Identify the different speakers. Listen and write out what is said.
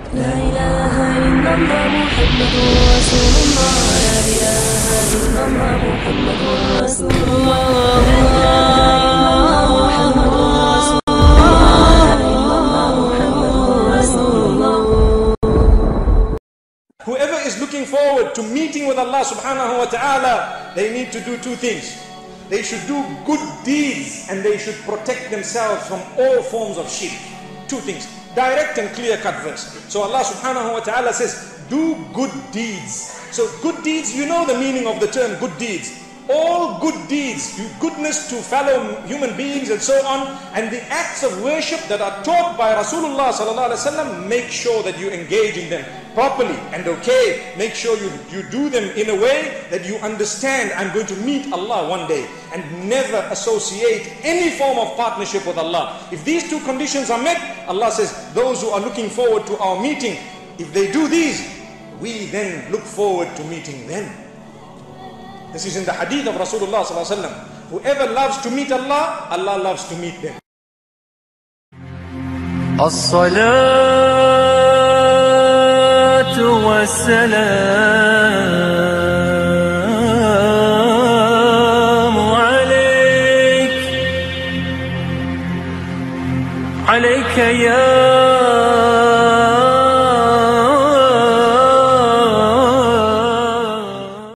Speaker 1: لا إله إلا الله محمد رسول الله لا إله إلا الله محمد رسول الله لا إله إلا الله محمد رسول الله.
Speaker 2: Whoever is looking forward to meeting with Allah subhanahu wa ta'ala, they need to do two things. They should do good deeds and they should protect themselves from all forms of shirk. Two things. Direct and clear-cut verse. So Allah subhanahu wa ta'ala says, do good deeds. So good deeds, you know the meaning of the term good deeds. All good deeds, goodness to fellow human beings and so on, and the acts of worship that are taught by Rasulullah sallallahu alaihi wasallam, make sure that you engage in them properly and okay. Make sure you do them in a way that you understand, I'm going to meet Allah one day, and never associate any form of partnership with Allah. If these two conditions are met, Allah says, those who are looking forward to our meeting, if they do these, we then look forward to meeting them. This is in the hadith of Rasulullah sallallahu alaihi wasallam. Whoever loves to meet Allah, Allah loves to meet them.
Speaker 3: الصلاة والسلام عليك يا